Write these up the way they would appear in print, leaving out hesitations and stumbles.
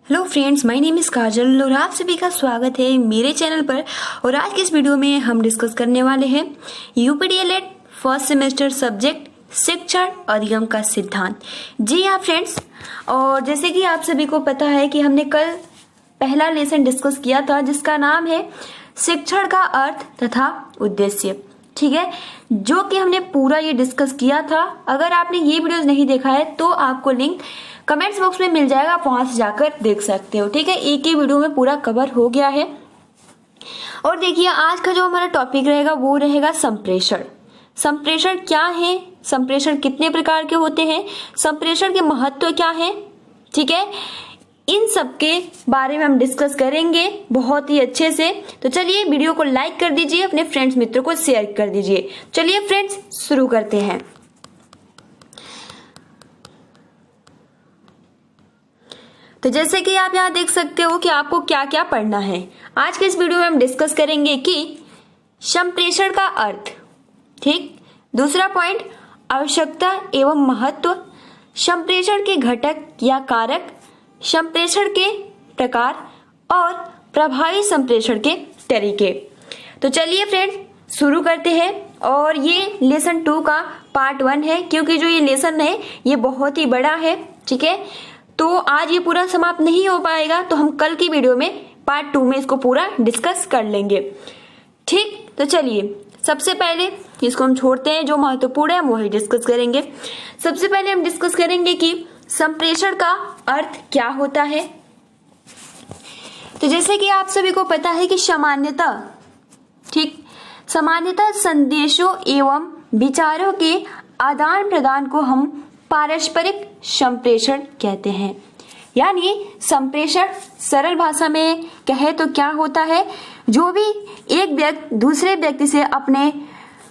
Hello friends, my name is Kajal और आप सभी का स्वागत है मेरे चैनल पर। और आज के इस वीडियो में हम डिस्कस करने वाले हैं यूपीडीएलएड फर्स्ट सेमेस्टर सब्जेक्ट शिक्षण अधिगम का सिद्धांत। जी हाँ फ्रेंड्स, और जैसे कि आप सभी को पता है कि हमने कल पहला लेसन डिस्कस किया था जिसका नाम है शिक्षण का अर्थ तथा उद्देश्य। ठीक है, जो कि हमने पूरा ये डिस्कस किया था। अगर आपने ये वीडियोस नहीं देखा है तो आपको लिंक कमेंट्स बॉक्स में मिल जाएगा, आप वहां से जाकर देख सकते हो। ठीक है, एक ही वीडियो में पूरा कवर हो गया है। और देखिए, आज का जो हमारा टॉपिक रहेगा वो रहेगा संप्रेषण। संप्रेषण क्या है, संप्रेषण कितने प्रकार के होते हैं, संप्रेषण के महत्व क्या है, ठीक है, इन सब के बारे में हम डिस्कस करेंगे बहुत ही अच्छे से। तो चलिए वीडियो को लाइक कर दीजिए, अपने फ्रेंड्स मित्रों को शेयर कर दीजिए। चलिए फ्रेंड्स शुरू करते हैं। तो जैसे कि आप यहाँ देख सकते हो कि आपको क्या क्या पढ़ना है। आज के इस वीडियो में हम डिस्कस करेंगे कि संप्रेषण का अर्थ, ठीक, दूसरा पॉइंट आवश्यकता एवं महत्व, संप्रेषण के घटक या कारक, संप्रेषण के प्रकार और प्रभावी संप्रेषण के तरीके। तो चलिए फ्रेंड्स शुरू करते हैं। और ये लेसन 2 का पार्ट 1 है, क्योंकि जो ये लेसन है ये बहुत ही बड़ा है। ठीक है, तो आज ये पूरा समाप्त नहीं हो पाएगा, तो हम कल की वीडियो में पार्ट 2 में इसको पूरा डिस्कस कर लेंगे। ठीक, तो चलिए सबसे पहले इसको हम छोड़ते हैं, जो महत्वपूर्ण है हम वही डिस्कस करेंगे। सबसे पहले हम डिस्कस करेंगे कि संप्रेषण का अर्थ क्या होता है। तो जैसे कि आप सभी को पता है कि सामान्यतः, ठीक, सामान्यतः संदेशों एवं विचारों के आदान प्रदान को हम पारस्परिक संप्रेषण कहते हैं। यानी संप्रेषण सरल भाषा में कहे तो क्या होता है, जो भी एक व्यक्ति दूसरे व्यक्ति से अपने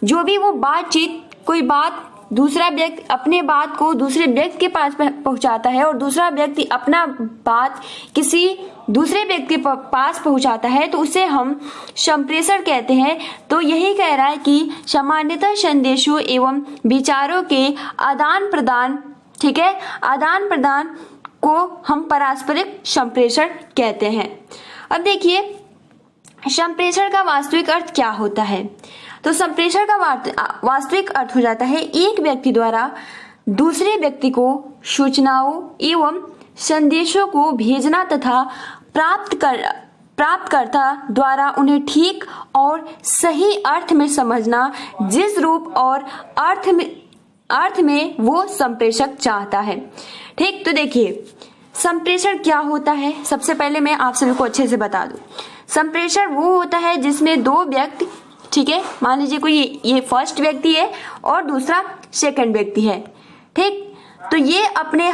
जो भी वो बातचीत, कोई बात दूसरा व्यक्ति अपने बात को दूसरे व्यक्ति के पास पहुंचाता है और दूसरा व्यक्ति अपना बात किसी दूसरे व्यक्ति के पास पहुंचाता है, तो उसे हम संप्रेषण कहते हैं। तो यही कह रहा है कि सामान्यतः संदेशों एवं विचारों के आदान प्रदान, ठीक है, आदान प्रदान को हम पारस्परिक संप्रेषण कहते हैं। अब देखिए संप्रेषण का वास्तविक अर्थ क्या होता है। तो संप्रेषण का वास्तविक अर्थ हो जाता है एक व्यक्ति द्वारा दूसरे व्यक्ति को सूचनाओं एवं संदेशों को भेजना तथा प्राप्तकर्ता द्वारा उन्हें ठीक और सही अर्थ में समझना, जिस रूप और अर्थ में वो संप्रेषक चाहता है। ठीक, तो देखिए संप्रेषण क्या होता है, सबसे पहले मैं आप सभी को अच्छे से बता दूं। संप्रेषण वो होता है जिसमें दो व्यक्ति, ठीक है, मान लीजिए कोई ये फर्स्ट व्यक्ति है और दूसरा सेकंड व्यक्ति है। ठीक, तो ये अपने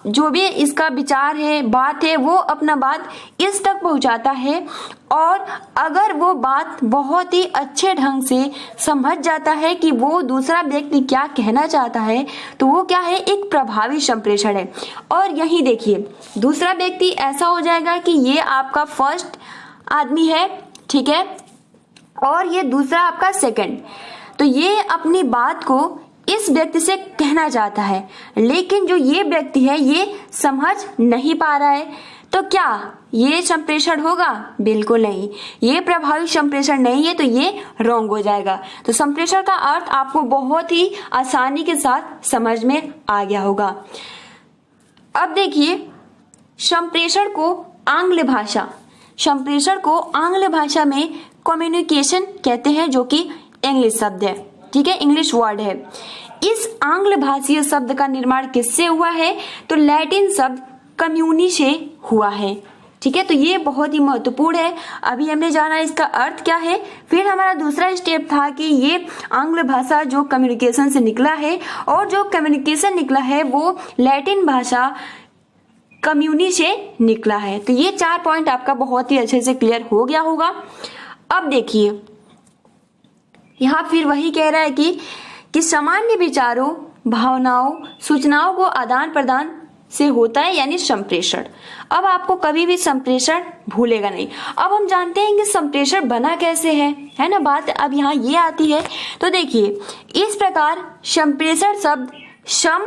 जो भी इसका विचार है, बात है, वो अपना बात इस तक पहुंचाता है। और अगर वो बात बहुत ही अच्छे ढंग से समझ जाता है कि वो दूसरा व्यक्ति क्या कहना चाहता है, तो वो क्या है, एक प्रभावी संप्रेषण है। और यही देखिए दूसरा व्यक्ति ऐसा हो जाएगा कि ये आपका फर्स्ट आदमी है, ठीक है, और ये दूसरा आपका सेकंड। तो ये अपनी बात को इस व्यक्ति से कहना चाहता है, लेकिन जो ये व्यक्ति है ये समझ नहीं पा रहा है। तो क्या ये संप्रेषण होगा? बिल्कुल नहीं, ये प्रभावी संप्रेषण नहीं है, तो ये रॉन्ग हो जाएगा। तो संप्रेषण का अर्थ आपको बहुत ही आसानी के साथ समझ में आ गया होगा। अब देखिए संप्रेषण को आंग्ल भाषा में कम्युनिकेशन कहते हैं, जो कि इंग्लिश शब्द है, ठीक है, इंग्लिश वर्ड है। इस आंग्ल भाषीय शब्द का निर्माण किससे हुआ है? तो लैटिन शब्द कम्युनी से हुआ है। ठीक है, तो ये बहुत ही महत्वपूर्ण है। अभी हमने जाना इसका अर्थ क्या है, फिर हमारा दूसरा स्टेप था कि ये आंग्ल भाषा जो कम्युनिकेशन से निकला है, और जो कम्युनिकेशन निकला है वो लैटिन भाषा कम्युनी से निकला है। तो ये 4 पॉइंट आपका बहुत ही अच्छे से क्लियर हो गया होगा। अब देखिए यहाँ फिर वही कह रहा है कि सामान्य विचारों, भावनाओं, सूचनाओं को आदान प्रदान से होता है, यानी संप्रेषण। अब आपको कभी भी संप्रेषण भूलेगा नहीं। अब हम जानते हैं कि संप्रेषण बना कैसे है ना, बात अब यहाँ ये आती है। तो देखिए इस प्रकार संप्रेषण शब्द सम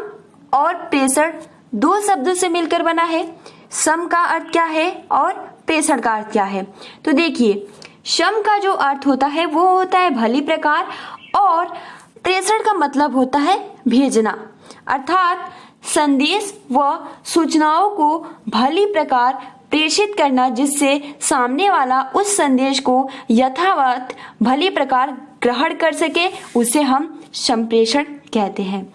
और प्रेषण 2 शब्दों से मिलकर बना है। सम का अर्थ क्या है और प्रेषण का अर्थ क्या है। तो देखिए, सम का जो अर्थ होता है वो होता है भली प्रकार, और प्रेषण का मतलब होता है भेजना, अर्थात संदेश व सूचनाओं को भली प्रकार प्रेषित करना, जिससे सामने वाला उस संदेश को यथावत भली प्रकार ग्रहण कर सके, उसे हम संप्रेषण कहते हैं।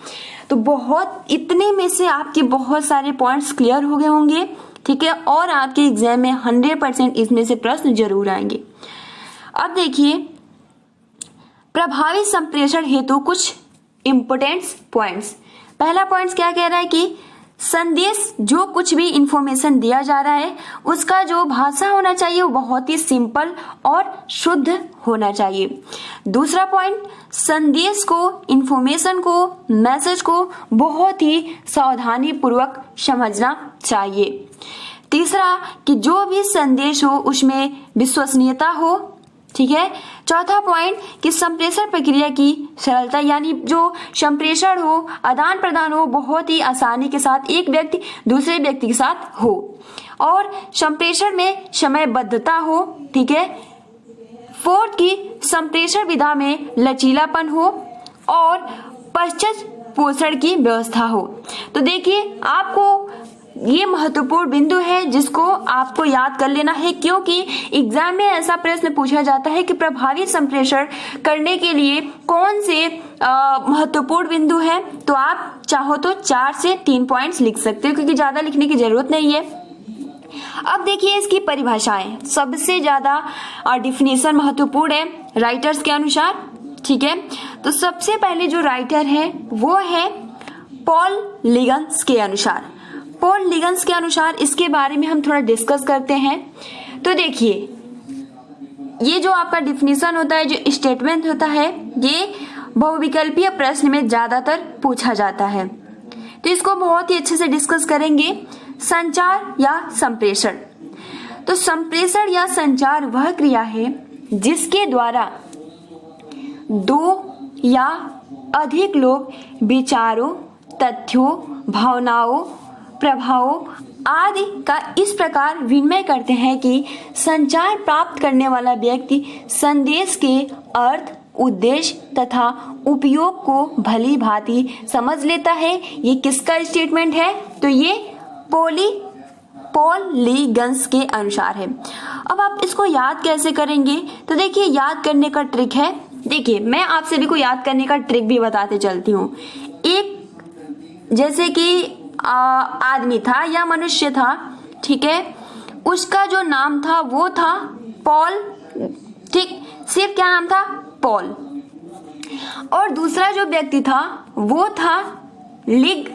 तो बहुत इतने में से आपके बहुत सारे पॉइंट्स क्लियर हो गए होंगे, ठीक है, और आपके एग्जाम में 100% इसमें से प्रश्न जरूर आएंगे। अब देखिए, प्रभावी संप्रेषण हेतु कुछ इंपोर्टेंट पॉइंट्स। पहला पॉइंट क्या कह रहा है कि संदेश, जो कुछ भी इंफॉर्मेशन दिया जा रहा है उसका जो भाषा होना चाहिए वो बहुत ही सिंपल और शुद्ध होना चाहिए। दूसरा पॉइंट, संदेश को, इंफॉर्मेशन को, मैसेज को बहुत ही सावधानी पूर्वक समझना चाहिए। तीसरा, कि जो भी संदेश हो उसमें विश्वसनीयता हो, ठीक है। चौथा पॉइंट, कि संप्रेषण प्रक्रिया की सरलता, यानी जो संप्रेषण हो, आदान प्रदान हो, बहुत ही आसानी के साथ एक व्यक्ति दूसरे व्यक्ति के साथ हो, और संप्रेषण में समयबद्धता हो, ठीक है। फोर्थ, की संप्रेषण विधा में लचीलापन हो और पश्चात पोषण की व्यवस्था हो। तो देखिए, आपको ये महत्वपूर्ण बिंदु है जिसको आपको याद कर लेना है, क्योंकि एग्जाम में ऐसा प्रश्न पूछा जाता है कि प्रभावी संप्रेषण करने के लिए कौन से महत्वपूर्ण बिंदु है। तो आप चाहो तो 4 से 3 पॉइंट्स लिख सकते हो, क्योंकि ज्यादा लिखने की जरूरत नहीं है। अब देखिए इसकी परिभाषाएं, सबसे ज्यादा डिफिनेशन महत्वपूर्ण है राइटर्स के अनुसार, ठीक है। तो सबसे पहले जो राइटर है वो है पॉल लिगन्स के अनुसार। पॉल लिगन्स के अनुसार इसके बारे में हम थोड़ा डिस्कस करते हैं। तो देखिए, ये जो आपका डिफिनीशन होता है, जो स्टेटमेंट होता है, ये बहुविकल्पीय प्रश्न में ज्यादातर पूछा जाता है, तो इसको बहुत ही अच्छे से डिस्कस करेंगे। संचार या संप्रेषण। तो संप्रेषण या संचार वह क्रिया है जिसके द्वारा 2 या अधिक लोग विचारों, तथ्यों, भावनाओं, प्रभावों आदि का इस प्रकार विनिमय करते हैं कि संचार प्राप्त करने वाला व्यक्ति संदेश के अर्थ, उद्देश्य तथा उपयोग को भली भांति समझ लेता है। ये किसका स्टेटमेंट है? तो ये पॉल लिगन्स के अनुसार है। अब आप इसको याद कैसे करेंगे? तो देखिए, याद करने का ट्रिक है। देखिए, मैं आप सभी को याद करने का ट्रिक भी बताते चलती हूँ। एक जैसे कि आदमी था या मनुष्य था, ठीक है, उसका जो नाम था वो था पॉल, ठीक, सिर्फ क्या नाम था? पॉल। और दूसरा जो व्यक्ति था वो था लिग,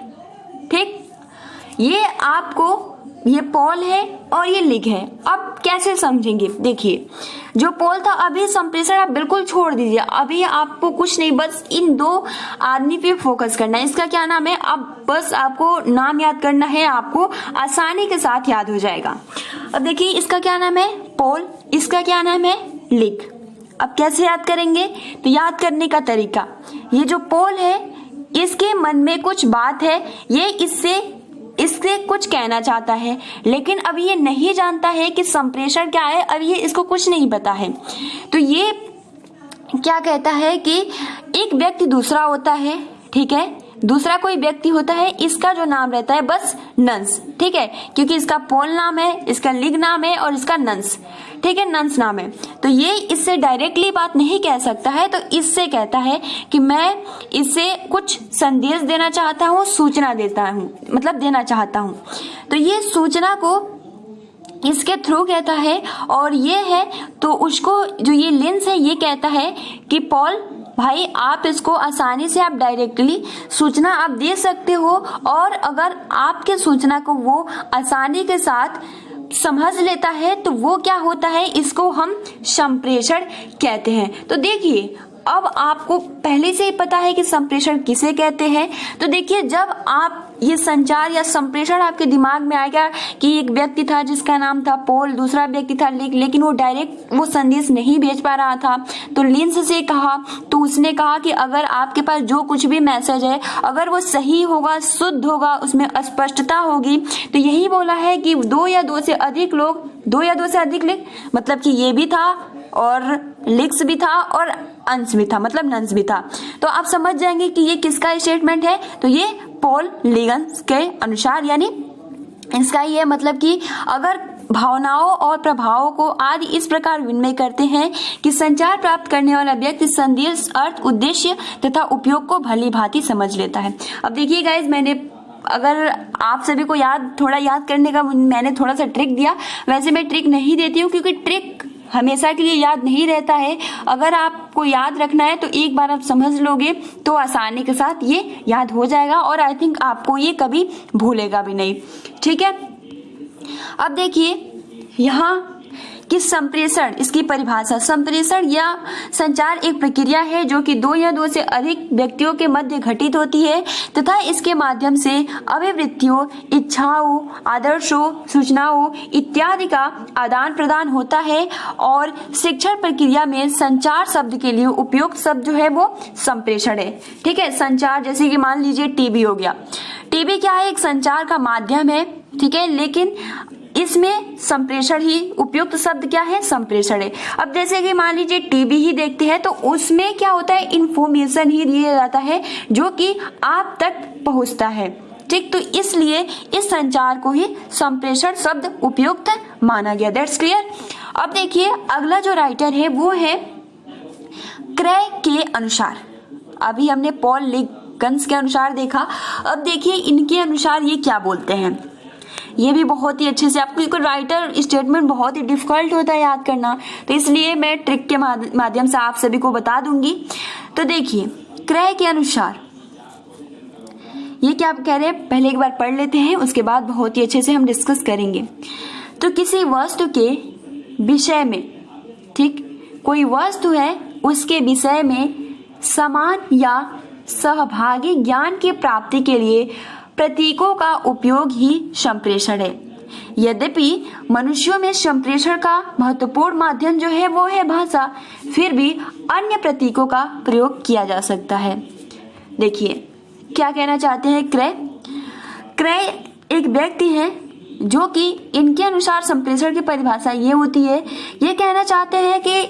ठीक। ये आपको, ये पॉल है और ये लिग है। अब कैसे समझेंगे? देखिए, जो पॉल था, अभी संप्रेषण आप बिल्कुल छोड़ दीजिए, अभी आपको कुछ नहीं, बस इन 2 आदमी पे फोकस करना है। इसका क्या नाम है? अब बस आपको नाम याद करना है, आपको आसानी के साथ याद हो जाएगा। अब देखिए, इसका क्या नाम है? पॉल। इसका क्या नाम है? लिग। अब कैसे याद करेंगे? तो याद करने का तरीका, ये जो पॉल है इसके मन में कुछ बात है, ये इससे कुछ कहना चाहता है, लेकिन अब ये नहीं जानता है कि संप्रेषण क्या है, अब ये इसको कुछ नहीं पता है। तो ये क्या कहता है कि एक व्यक्ति दूसरा होता है, ठीक है, दूसरा कोई व्यक्ति होता है, इसका जो नाम रहता है बस नंस, ठीक है, क्योंकि इसका पॉल नाम है, इसका लिग नाम है और इसका नंस, ठीक है, नंस नाम है। तो ये इससे डायरेक्टली बात नहीं कह सकता है, तो इससे कहता है कि मैं इससे कुछ संदेश देना चाहता हूँ, सूचना देता हूँ, मतलब देना चाहता हूँ। तो ये सूचना को इसके थ्रू कहता है, और ये है तो उसको जो ये लेंस है ये कहता है कि पॉल भाई, आप इसको आसानी से आप डायरेक्टली सूचना आप दे सकते हो, और अगर आपके सूचना को वो आसानी के साथ समझ लेता है तो वो क्या होता है, इसको हम संप्रेषण कहते हैं। तो देखिए, अब आपको पहले से ही पता है कि संप्रेषण किसे कहते हैं। तो देखिए, जब आप ये संचार या संप्रेषण आपके दिमाग में आएगा कि एक व्यक्ति था जिसका नाम था पॉल, दूसरा व्यक्ति था लिक, लेकिन वो डायरेक्ट वो संदेश नहीं भेज पा रहा था, तो लिंस से कहा, तो उसने कहा कि अगर आपके पास जो कुछ भी मैसेज है अगर वो सही होगा, शुद्ध होगा, उसमें स्पष्टता होगी, तो यही बोला है कि 2 या 2 से अधिक लोग, 2 या 2 से अधिक लिक, मतलब कि ये भी था और लिक्स भी था और अंश भी था, मतलब नंस भी था। तो आप समझ जाएंगे कि ये किसका स्टेटमेंट है, तो ये पॉल लिगन्स के अनुसार, यानी इसका ये मतलब कि अगर भावनाओं और प्रभावों को आदि इस प्रकार विनिमय करते हैं कि संचार प्राप्त करने वाला व्यक्ति संदेश, अर्थ, उद्देश्य तथा उपयोग को भली भांति समझ लेता है। अब देखिए गाइज, मैंने अगर आप सभी को थोड़ा याद करने का मैंने थोड़ा सा ट्रिक दिया, वैसे मैं ट्रिक नहीं देती हूँ क्योंकि ट्रिक हमेशा के लिए याद नहीं रहता है। अगर आपको याद रखना है तो एक बार आप समझ लोगे तो आसानी के साथ ये याद हो जाएगा और आई थिंक आपको ये कभी भूलेगा भी नहीं। ठीक है, अब देखिए यहाँ कि संप्रेषण, इसकी परिभाषा, संप्रेषण या संचार एक प्रक्रिया है जो कि 2 या 2 से अधिक व्यक्तियों के मध्य घटित होती है तथा इसके माध्यम से अभिवृत्तियों, इच्छाओं, आदर्शों, सूचनाओं इत्यादि का आदान प्रदान होता है। और शिक्षण प्रक्रिया में संचार शब्द के लिए उपयुक्त शब्द जो है वो संप्रेषण है। ठीक है, संचार जैसे कि मान लीजिए टीवी हो गया, टीवी क्या है, एक संचार का माध्यम है। ठीक है, लेकिन इसमें संप्रेषण ही उपयुक्त शब्द क्या है, संप्रेषण है। अब जैसे कि मान लीजिए टीवी ही देखते हैं तो उसमें क्या होता है, इंफॉर्मेशन ही दिया जाता है जो कि आप तक पहुंचता है। ठीक, तो इसलिए इस संचार को ही संप्रेषण शब्द उपयुक्त माना गया। That's clear. अब देखिए अगला जो राइटर है वो है क्रय के अनुसार। अभी हमने पॉल लिगन्स के अनुसार देखा, अब देखिए इनके अनुसार ये क्या बोलते हैं। ये भी बहुत ही अच्छे से, आपको राइटर स्टेटमेंट बहुत ही डिफिकल्ट होता है याद करना, तो इसलिए मैं ट्रिक के माध्यम से आप सभी को बता दूंगी। तो देखिए क्रय के अनुसार ये क्या कह रहे हैं, पहले एक बार पढ़ लेते हैं, उसके बाद बहुत ही अच्छे से हम डिस्कस करेंगे। तो किसी वस्तु के विषय में, ठीक, कोई वस्तु है उसके विषय में समान या सहभागी ज्ञान की प्राप्ति के लिए प्रतीकों का उपयोग ही संप्रेषण है। यद्यपि मनुष्यों में संप्रेषण का महत्वपूर्ण माध्यम जो है वो है भाषा, फिर भी अन्य प्रतीकों का प्रयोग किया जा सकता है। देखिए क्या कहना चाहते हैं क्रय। क्रय एक व्यक्ति है जो कि इनके अनुसार संप्रेषण की परिभाषा ये होती है, ये कहना चाहते हैं कि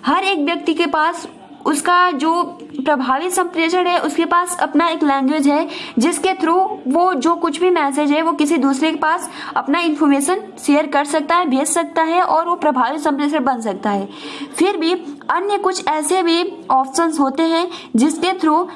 हर एक व्यक्ति के पास उसका जो प्रभावी संप्रेषण है, उसके पास अपना एक लैंग्वेज है जिसके थ्रू वो जो कुछ भी मैसेज है वो किसी दूसरे के पास अपना इंफॉर्मेशन शेयर कर सकता है, भेज सकता है और वो प्रभावी संप्रेषण बन सकता है। फिर भी अन्य कुछ ऐसे भी ऑप्शंस होते हैं जिसके थ्रू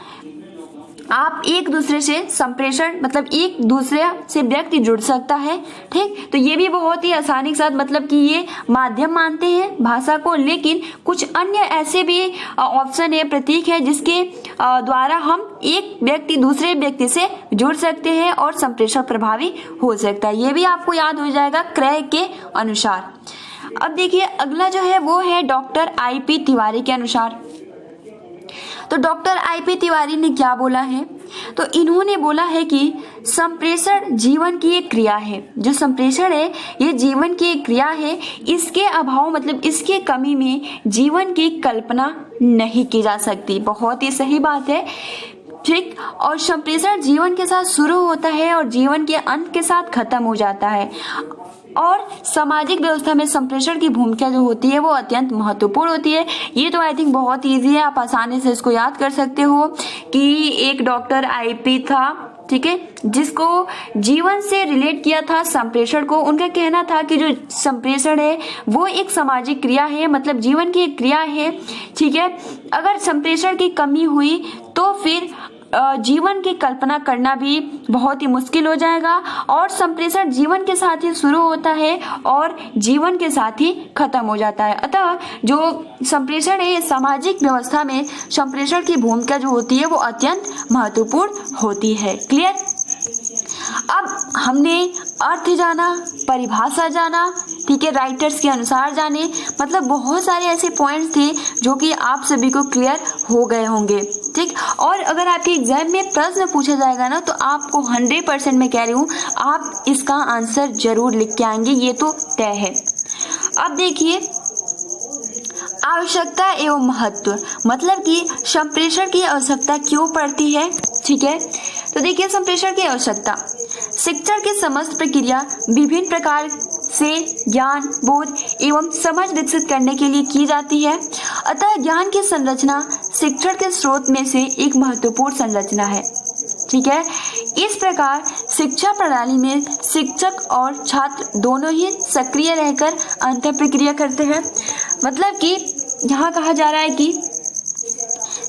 आप एक दूसरे से संप्रेषण, मतलब एक दूसरे से व्यक्ति जुड़ सकता है। ठीक, तो ये भी बहुत ही आसानी के साथ, मतलब कि ये माध्यम मानते हैं भाषा को, लेकिन कुछ अन्य ऐसे भी ऑप्शन है, प्रतीक है जिसके द्वारा हम एक व्यक्ति दूसरे व्यक्ति से जुड़ सकते हैं और संप्रेषण प्रभावी हो सकता है। ये भी आपको याद हो जाएगा क्रय के अनुसार। अब देखिए अगला जो है वो है डॉक्टर IP तिवारी के अनुसार। तो डॉक्टर IP तिवारी ने क्या बोला है, तो इन्होंने बोला है कि संप्रेषण जीवन की एक क्रिया है। जो संप्रेषण है ये जीवन की एक क्रिया है, इसके अभाव मतलब इसके कमी में जीवन की कल्पना नहीं की जा सकती। बहुत ही सही बात है। ठीक, और संप्रेषण जीवन के साथ शुरू होता है और जीवन के अंत के साथ खत्म हो जाता है। और सामाजिक व्यवस्था में संप्रेषण की भूमिका जो होती है वो अत्यंत महत्वपूर्ण होती है। ये तो आई थिंक बहुत इजी है, आप आसानी से इसको याद कर सकते हो कि एक डॉक्टर IP था, ठीक है, जिसको जीवन से रिलेट किया था संप्रेषण को। उनका कहना था कि जो संप्रेषण है वो एक सामाजिक क्रिया है, मतलब जीवन की एक क्रिया है। ठीक है, अगर संप्रेषण की कमी हुई तो फिर जीवन की कल्पना करना भी बहुत ही मुश्किल हो जाएगा। और संप्रेषण जीवन के साथ ही शुरू होता है और जीवन के साथ ही खत्म हो जाता है। अतः जो संप्रेषण है सामाजिक व्यवस्था में संप्रेषण की भूमिका जो होती है वो अत्यंत महत्वपूर्ण होती है। क्लियर। अब हमने अर्थ जाना, परिभाषा जाना, ठीक है, राइटर्स के अनुसार जाने, मतलब बहुत सारे ऐसे पॉइंट्स थे जो कि आप सभी को क्लियर हो गए होंगे। ठीक। और अगर आपके एग्जाम में प्रश्न पूछा जाएगा ना, तो आपको 100% मैं कह रही हूँ आप इसका आंसर जरूर लिख के आएंगे, ये तो तय है। अब देखिए आवश्यकता एवं महत्व, मतलब कि संप्रेषण की आवश्यकता क्यों पड़ती है, ठीक है। तो देखिए संप्रेषण की आवश्यकता, शिक्षण की समस्त प्रक्रिया विभिन्न प्रकार से ज्ञान, बोध एवं समझ विकसित करने के लिए की जाती है। अतः ज्ञान की संरचना शिक्षण के स्रोत में से एक महत्वपूर्ण संरचना है, ठीक है। इस प्रकार शिक्षा प्रणाली में शिक्षक और छात्र दोनों ही सक्रिय रहकर अंतर प्रक्रिया करते हैं। मतलब कि यहाँ कहा जा रहा है कि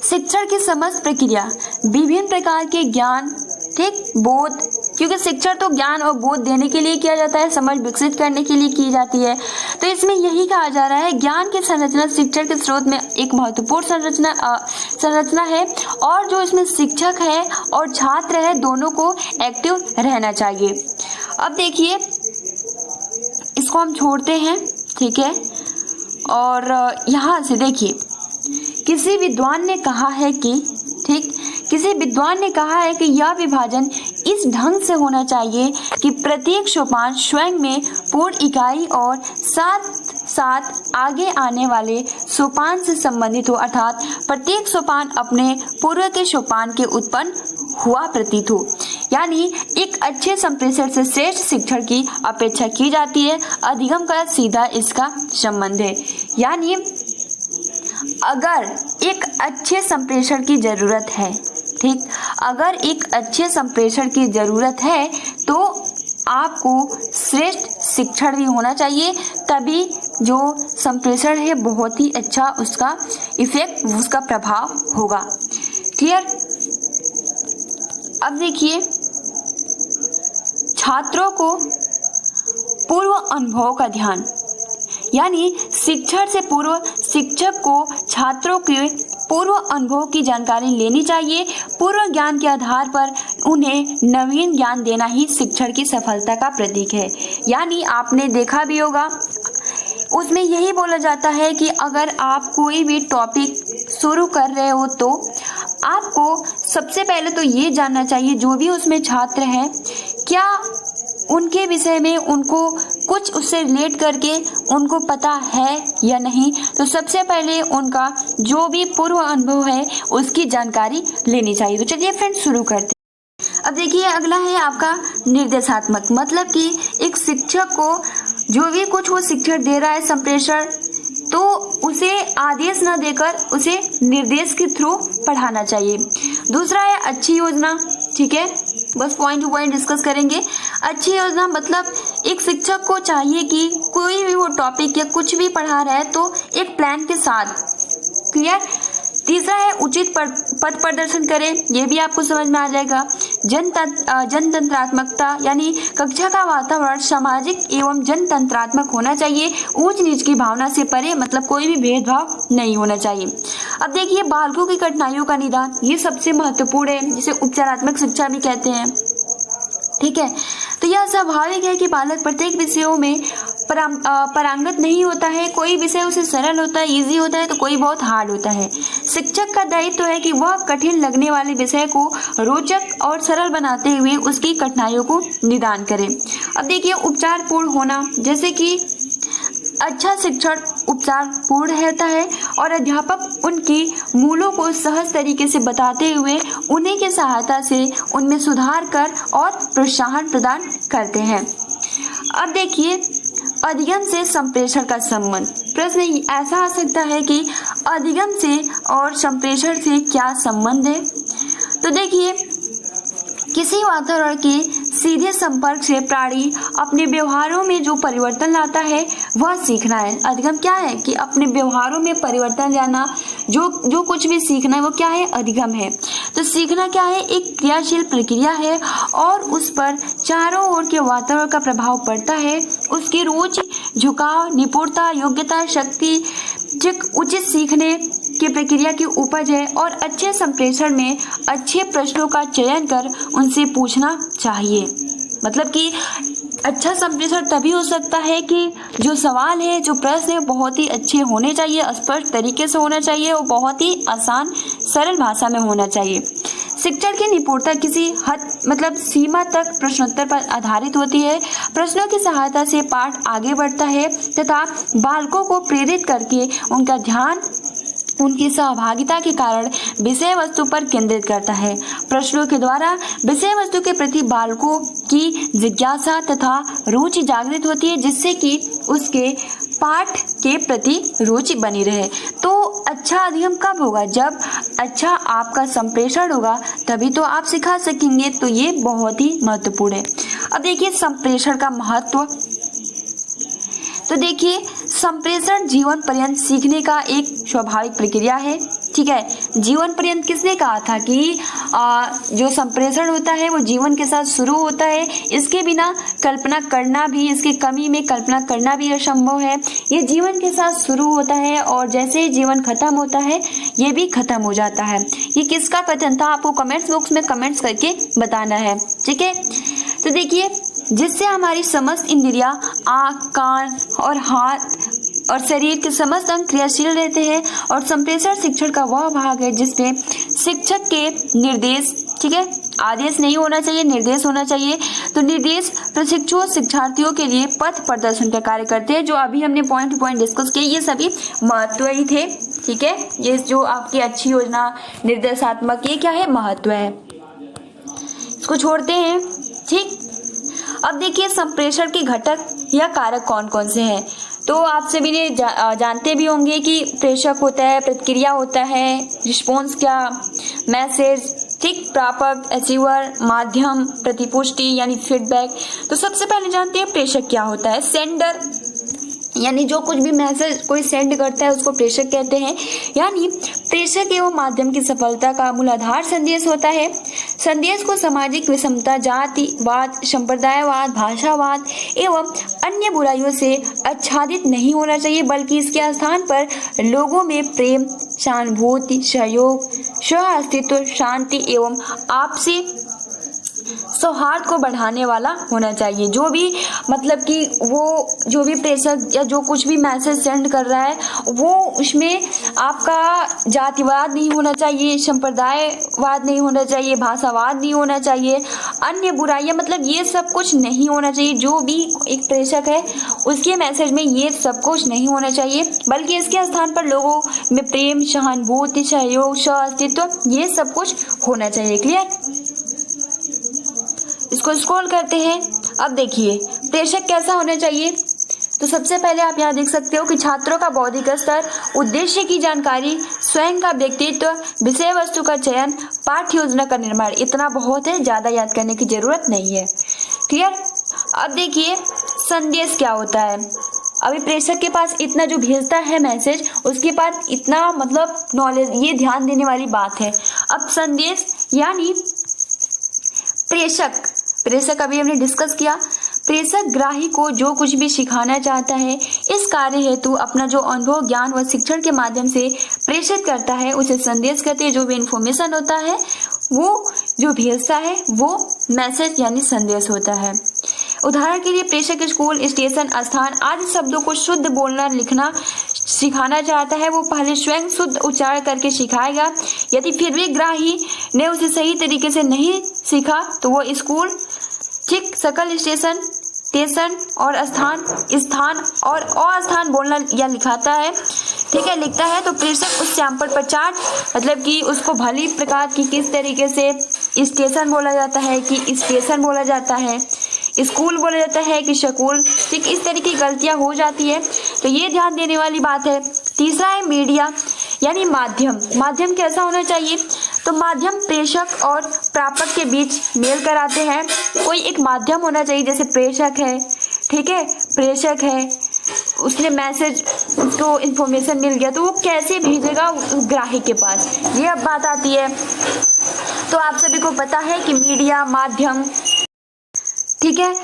शिक्षण की समस्त प्रक्रिया विभिन्न प्रकार के ज्ञान, ठीक, बोध, क्योंकि शिक्षण तो ज्ञान और बोध देने के लिए किया जाता है, समझ विकसित करने के लिए की जाती है। तो इसमें यही कहा जा रहा है ज्ञान की संरचना शिक्षण के स्रोत में एक महत्वपूर्ण संरचना है, और जो इसमें शिक्षक है और छात्र है दोनों को एक्टिव रहना चाहिए। अब देखिए इसको हम छोड़ते हैं, ठीक है। और यहाँ से देखिए किसी विद्वान ने कहा है कि, ठीक, किसी विद्वान ने कहा है कि यह विभाजन इस ढंग से होना चाहिए कि प्रत्येक सोपान स्वयं में पूर्ण इकाई और साथ साथ आगे आने वाले सोपान से संबंधित हो, अर्थात प्रत्येक सोपान अपने पूर्व के सोपान के उत्पन्न हुआ प्रतीत हो। यानी एक अच्छे संप्रेषण से श्रेष्ठ शिक्षण की अपेक्षा की जाती है। अधिगम का सीधा इसका संबंध है। यानी अगर एक अच्छे संप्रेषण की जरूरत है, ठीक, अगर एक अच्छे संप्रेषण की जरूरत है तो आपको श्रेष्ठ शिक्षण भी होना चाहिए, तभी जो संप्रेषण है बहुत ही अच्छा उसका इफेक्ट, उसका प्रभाव होगा। क्लियर। अब देखिए छात्रों को पूर्व अनुभव का ध्यान, यानी शिक्षण से पूर्व शिक्षक को छात्रों के पूर्व अनुभव की जानकारी लेनी चाहिए। पूर्व ज्ञान के आधार पर उन्हें नवीन ज्ञान देना ही शिक्षण की सफलता का प्रतीक है। यानी आपने देखा भी होगा उसमें यही बोला जाता है कि अगर आप कोई भी टॉपिक शुरू कर रहे हो तो आपको सबसे पहले तो ये जानना चाहिए जो भी उसमें छात्र हैं क्या उनके विषय में उनको कुछ उससे रिलेट करके उनको पता है या नहीं। तो सबसे पहले उनका जो भी पूर्व अनुभव है उसकी जानकारी लेनी चाहिए। तो चलिए फ्रेंड्स शुरू करते हैं। अब देखिए अगला है आपका निर्देशात्मक, मतलब कि एक शिक्षक को जो भी कुछ वो शिक्षण दे रहा है संप्रेषण, तो उसे आदेश न देकर उसे निर्देश के थ्रू पढ़ाना चाहिए। दूसरा है अच्छी योजना, ठीक है, बस पॉइंट टू पॉइंट डिस्कस करेंगे। अच्छी योजना मतलब एक शिक्षक को चाहिए कि कोई भी वो टॉपिक या कुछ भी पढ़ा रहा है तो एक प्लान के साथ। क्लियर। तीसरा है उचित पथ प्रदर्शन करें, ये भी आपको समझ में आ जाएगा। जनतंत्रात्मकता, यानी कक्षा का वातावरण सामाजिक एवं जनतंत्रात्मक होना चाहिए। ऊंच नीच की भावना से परे, मतलब कोई भी भेदभाव नहीं होना चाहिए। अब देखिए बालकों की कठिनाइयों का निदान, ये सबसे महत्वपूर्ण है, जिसे उपचारात्मक शिक्षा भी कहते हैं, ठीक है। तो यह स्वाभाविक है कि बालक प्रत्येक विषयों में पारंगत नहीं होता है। कोई विषय उसे सरल होता है, इजी होता है, तो कोई बहुत हार्ड होता है। शिक्षक का दायित्व है कि वह कठिन लगने वाले विषय को रोचक और सरल बनाते हुए उसकी कठिनाइयों को निदान करे। अब देखिए उपचार पूर्ण होना, जैसे कि अच्छा शिक्षण उपचार पूर्ण रहता है और अध्यापक उनकी मूलों को सहज तरीके से बताते हुए उन्हीं की सहायता से उनमें सुधार कर और प्रोत्साहन प्रदान करते हैं। अब देखिए अधिगम से संप्रेषण का संबंध। प्रश्न ऐसा आ सकता है कि अधिगम से और संप्रेषण से क्या संबंध है। तो देखिए किसी वातावरण के सीधे संपर्क से प्राणी अपने व्यवहारों में जो परिवर्तन लाता है वह सीखना है। अधिगम क्या है कि अपने व्यवहारों में परिवर्तन लाना, जो कुछ भी सीखना है वो क्या है, अधिगम है। तो सीखना क्या है, एक क्रियाशील प्रक्रिया है और उस पर चारों ओर के वातावरण का प्रभाव पड़ता है। उसकी रुचि, झुकाव, निपुणता, योग्यता, शक्ति उचित सीखने की प्रक्रिया की उपज है और अच्छे संप्रेषण में अच्छे प्रश्नों का चयन कर उनसे पूछना चाहिए। मतलब कि अच्छा संप्रेषण तभी हो सकता है कि जो सवाल है, जो प्रश्न है, बहुत ही अच्छे होने चाहिए, स्पष्ट तरीके से होना चाहिए और बहुत ही आसान सरल भाषा में होना चाहिए। शिक्षण की निपुणता किसी हद मतलब सीमा तक प्रश्नोत्तर पर आधारित होती है। प्रश्नों की सहायता से पाठ आगे बढ़ता है तथा बालकों को प्रेरित करके उनका ध्यान उनकी सहभागिता के कारण विषय वस्तु पर केंद्रित करता है। प्रश्नों के द्वारा विषय वस्तु के प्रति बालकों की जिज्ञासा तथा रुचि जागृत होती है, जिससे कि उसके पाठ के प्रति रुचि बनी रहे। तो अच्छा अध्ययन कब होगा? जब अच्छा आपका संप्रेषण होगा, तभी तो आप सिखा सकेंगे। तो ये बहुत ही महत्वपूर्ण है। अब देखिए संप्रेषण का महत्व। तो देखिए संप्रेषण जीवन पर्यंत सीखने का एक स्वाभाविक प्रक्रिया है। ठीक है, जीवन पर्यंत किसने कहा था कि जो संप्रेषण होता है वो जीवन के साथ शुरू होता है। इसके बिना कल्पना करना भी, इसकी कमी में कल्पना करना भी असंभव है। ये जीवन के साथ शुरू होता है और जैसे ही जीवन खत्म होता है ये भी खत्म हो जाता है। ये किसका कथन था? आपको कमेंट्स बॉक्स में कमेंट्स करके बताना है। ठीक है, तो देखिए जिससे हमारी समस्त इंद्रियां, आँख, कान और हाथ और शरीर के समस्त अंग क्रियाशील रहते हैं। और संप्रेषण शिक्षण का वह भाग है जिसमें शिक्षक के निर्देश, ठीक है, आदेश नहीं होना चाहिए, निर्देश होना चाहिए। तो निर्देश प्रशिक्षुओं शिक्षार्थियों के लिए पथ प्रदर्शन का कार्य करते हैं। जो अभी हमने पॉइंट टू पॉइंट डिस्कस किए ये सभी महत्व ही थे। ठीक है, ये जो आपकी अच्छी योजना निर्देशात्मक, ये क्या है? महत्व है। इसको छोड़ते हैं। ठीक, अब देखिए संप्रेषण के घटक या कारक कौन कौन से हैं। तो आप सभी ने जानते भी होंगे कि प्रेषक होता है, प्रतिक्रिया होता है, रिस्पॉन्स क्या, मैसेज, ठीक, प्रापक, अचीवर, माध्यम, प्रतिपुष्टि यानी फीडबैक। तो सबसे पहले जानते हैं प्रेषक क्या होता है। सेंडर यानी जो कुछ भी मैसेज कोई सेंड करता है उसको प्रेषक कहते हैं। यानी प्रेषक एवं माध्यम की सफलता का मूल आधार संदेश होता है। संदेश को सामाजिक विषमता, जातिवाद, संप्रदायवाद, भाषावाद एवं अन्य बुराइयों से आच्छादित नहीं होना चाहिए, बल्कि इसके स्थान पर लोगों में प्रेम, सहानुभूति, सहयोग, सह अस्तित्व, शांति एवं आपसी सौहार्द को बढ़ाने वाला होना चाहिए। जो भी मतलब कि वो जो भी प्रेषक या जो कुछ भी मैसेज सेंड कर रहा है वो उसमें आपका जातिवाद नहीं होना चाहिए, संप्रदायवाद नहीं होना चाहिए, भाषावाद नहीं होना चाहिए, अन्य बुराइयां मतलब ये सब कुछ नहीं होना चाहिए। जो भी एक प्रेषक है उसके मैसेज में ये सब कुछ नहीं होना चाहिए, बल्कि इसके स्थान पर लोगों में प्रेम, सहानुभूति, सहयोग, सह अस्तित्व ये सब कुछ होना चाहिए। क्लियर? इसको स्क्रॉल करते हैं। अब देखिए प्रेषक कैसा होना चाहिए। तो सबसे पहले आप यहाँ देख सकते हो कि छात्रों का बौद्धिक स्तर, उद्देश्य की जानकारी, स्वयं का व्यक्तित्व, विषय वस्तु का चयन, पाठ्य योजना का निर्माण, इतना बहुत है, ज्यादा याद करने की जरूरत नहीं है। क्लियर? अब देखिए संदेश क्या होता है। अभी प्रेषक के पास इतना जो भेजता है मैसेज, उसके पास इतना मतलब नॉलेज, ये ध्यान देने वाली बात है। अब संदेश यानी प्रेषक अभी हमने डिस्कस किया। प्रेषक ग्राही को जो कुछ भी सिखाना चाहता है, इस कार्य हेतु अपना जो अनुभव, ज्ञान व शिक्षण के माध्यम से प्रेषित करता है उसे संदेश कहते हैं। जो भी इंफॉर्मेशन होता है वो जो भेजता है वो मैसेज यानी संदेश होता है। उदाहरण के लिए प्रेषक स्कूल, स्टेशन, स्थान आदि शब्दों को शुद्ध बोलना लिखना सिखाना चाहता है, वो पहले स्वयं शुद्ध उच्चारण करके सिखाएगा। यदि फिर भी ग्राही ने उसे सही तरीके से नहीं सीखा तो वो स्कूल, ठीक, सकल, स्टेशन और स्थान और अस्थान बोलना या लिखाता है, ठीक है, लिखता है। तो प्रेषक उस सैंपल पर चार्ट मतलब कि उसको भली प्रकार की किस तरीके से स्टेशन बोला जाता है कि स्टेशन बोला जाता है, स्कूल बोला जाता है कि स्कूल, ठीक, इस तरीके की गलतियां हो जाती है। तो ये ध्यान देने वाली बात है। तीसरा है मीडिया यानी माध्यम कैसा होना चाहिए। तो माध्यम प्रेषक और प्रापक के बीच मेल कराते हैं। कोई एक माध्यम होना चाहिए, जैसे प्रेषक है, ठीक है, प्रेषक है, उसने मैसेज, उसको इन्फॉर्मेशन मिल गया तो वो कैसे भेजेगा ग्राहक के पास, ये अब बात आती है। तो आप सभी को पता है कि मीडिया, माध्यम, ठीक है,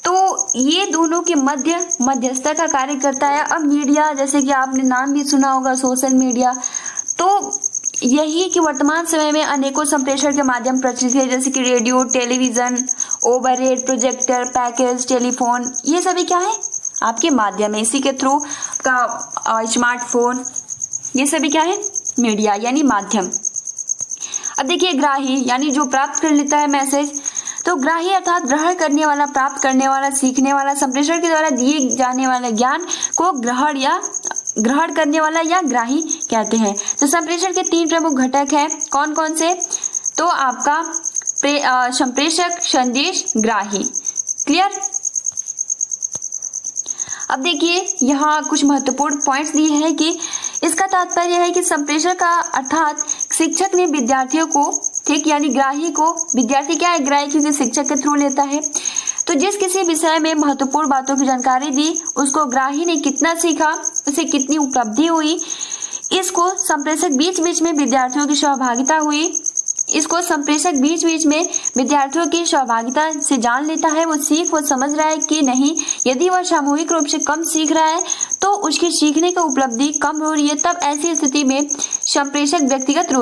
तो ये दोनों के मध्यस्थता का कार्य करता है। अब मीडिया जैसे कि आपने नाम भी सुना होगा, सोशल मीडिया, तो यही कि वर्तमान समय में अनेकों संप्रेषण के माध्यम प्रचलित है, जैसे कि radio, television overhead, projector, package, telephone, ये सभी क्या है आपके माध्यम है। इसी के थ्रू का स्मार्टफोन, ये सभी क्या है मीडिया यानी माध्यम। अब देखिए ग्राही यानी जो प्राप्त कर लेता है मैसेज, तो ग्राही अर्थात ग्रहण करने वाला, प्राप्त करने वाला, सीखने वाला, संप्रेषण के द्वारा दिए जाने वाले ज्ञान को ग्रहण करने वाला या ग्राही कहते हैं। तो संप्रेषण के 3 प्रमुख घटक हैं, कौन कौन से? तो आपका संप्रेषक, संदेश, ग्राही। क्लियर? अब देखिए यहाँ कुछ महत्वपूर्ण पॉइंट्स दिए हैं कि इसका तात्पर्य है कि संप्रेषक का अर्थात शिक्षक ने विद्यार्थियों को, ठीक, यानी ग्राही को, विद्यार्थी क्या है ग्राही क्योंकि शिक्षक के थ्रू लेता है, तो जिस किसी विषय में महत्वपूर्ण बातों की जानकारी दी उसको ग्राही ने कितना सीखा, उसे कितनी उपलब्धि हुई, इसको संप्रेषक बीच बीच में विद्यार्थियों की सहभागिता हुई, इसको संप्रेषक बीच बीच में विद्यार्थियों की सहभागिता से जान लेता है वो समझ रहा है कि नहीं। यदि वह सामूहिक रूप से कम सीख रहा है तो उसकी सीखने की उपलब्धि कम हो रही है, तब ऐसी स्थिति में संप्रेषक व्यक्तिगत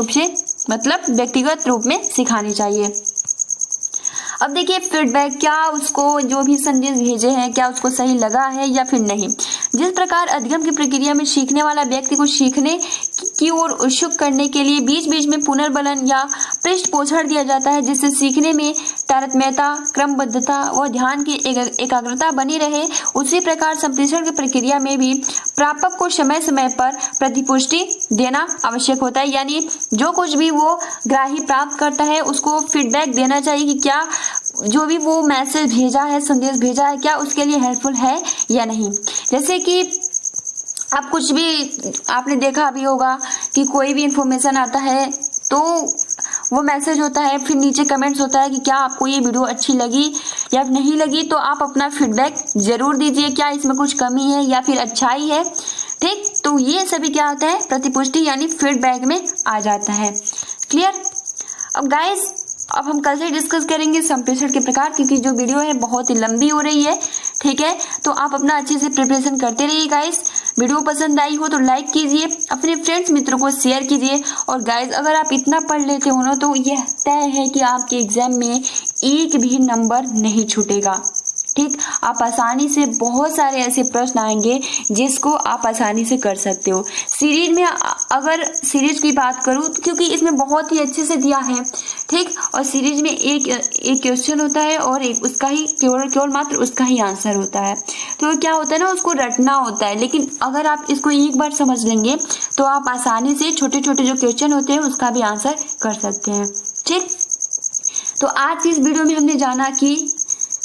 रूप में सिखानी चाहिए। अब देखिए फीडबैक, क्या उसको जो भी संदेश भेजे हैं क्या उसको सही लगा है या फिर नहीं। जिस प्रकार अध्ययन की प्रक्रिया में सीखने वाला व्यक्ति को सीखने की ओर उत्सुक करने के लिए बीच बीच में पुनर्बलन या पृष्ठपोषण दिया जाता है जिससे सीखने में तारतम्यता, क्रमबद्धता व ध्यान की एकाग्रता बनी रहे, उसी प्रकार संप्रेषण की प्रक्रिया में भी प्रापक को समय समय पर प्रतिपुष्टि देना आवश्यक होता है। यानी जो कुछ भी वो ग्राही प्राप्त करता है उसको फीडबैक देना चाहिए कि क्या जो भी वो मैसेज भेजा है, संदेश भेजा है, क्या उसके लिए हेल्पफुल है या नहीं। जैसे कि आप कुछ भी आपने देखा भी होगा कि कोई भी इंफॉर्मेशन आता है तो वो मैसेज होता है, फिर नीचे कमेंट्स होता है कि क्या आपको ये वीडियो अच्छी लगी या नहीं लगी, तो आप अपना फीडबैक जरूर दीजिए, क्या इसमें कुछ कमी है या फिर अच्छाई है, ठीक। तो ये सभी क्या होता है प्रतिपुष्टि यानी फीडबैक में आ जाता है। क्लियर? अब गाइस अब हम कल से डिस्कस करेंगे संप्रेषण के प्रकार, क्योंकि जो वीडियो है बहुत ही लंबी हो रही है, ठीक है। तो आप अपना अच्छे से प्रिपरेशन करते रहिए गाइस। वीडियो पसंद आई हो तो लाइक कीजिए, अपने फ्रेंड्स मित्रों को शेयर कीजिए। और गाइस अगर आप इतना पढ़ लेते हो ना तो यह तय है कि आपके एग्जाम में एक भी नंबर नहीं छूटेगा, ठीक। आप आसानी से बहुत सारे ऐसे प्रश्न आएंगे जिसको आप आसानी से कर सकते हो। सीरीज में अगर सीरीज की बात करूं तो क्योंकि इसमें बहुत ही अच्छे से दिया है, ठीक। और सीरीज में एक क्वेश्चन होता है और एक उसका ही केवल मात्र उसका ही आंसर होता है, तो क्या होता है ना उसको रटना होता है। लेकिन अगर आप इसको एक बार समझ लेंगे तो आप आसानी से छोटे छोटे जो क्वेश्चन होते हैं उसका भी आंसर कर सकते हैं, ठीक। तो आज की इस वीडियो में हमने जाना कि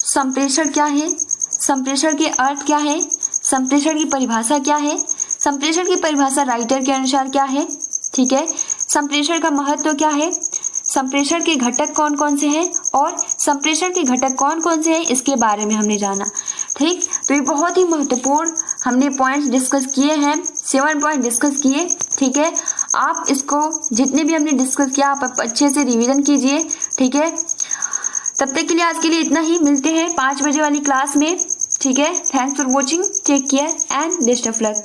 संप्रेषण क्या है, संप्रेषण के अर्थ क्या है, संप्रेषण की परिभाषा क्या है, संप्रेषण की परिभाषा राइटर के अनुसार क्या है, ठीक है। संप्रेषण का महत्व क्या है, संप्रेषण के घटक कौन कौन से हैं और संप्रेषण के घटक कौन कौन से हैं इसके बारे में हमने जाना, ठीक। तो ये बहुत ही महत्वपूर्ण हमने पॉइंट्स डिस्कस किए हैं, 7 पॉइंट डिस्कस किए, ठीक है। आप इसको जितने भी हमने डिस्कस किया आप अच्छे से रिवीजन कीजिए, ठीक है। तब तक के लिए आज के लिए इतना ही, मिलते हैं 5 बजे वाली क्लास में, ठीक है। Thanks for watching, take care and best of luck.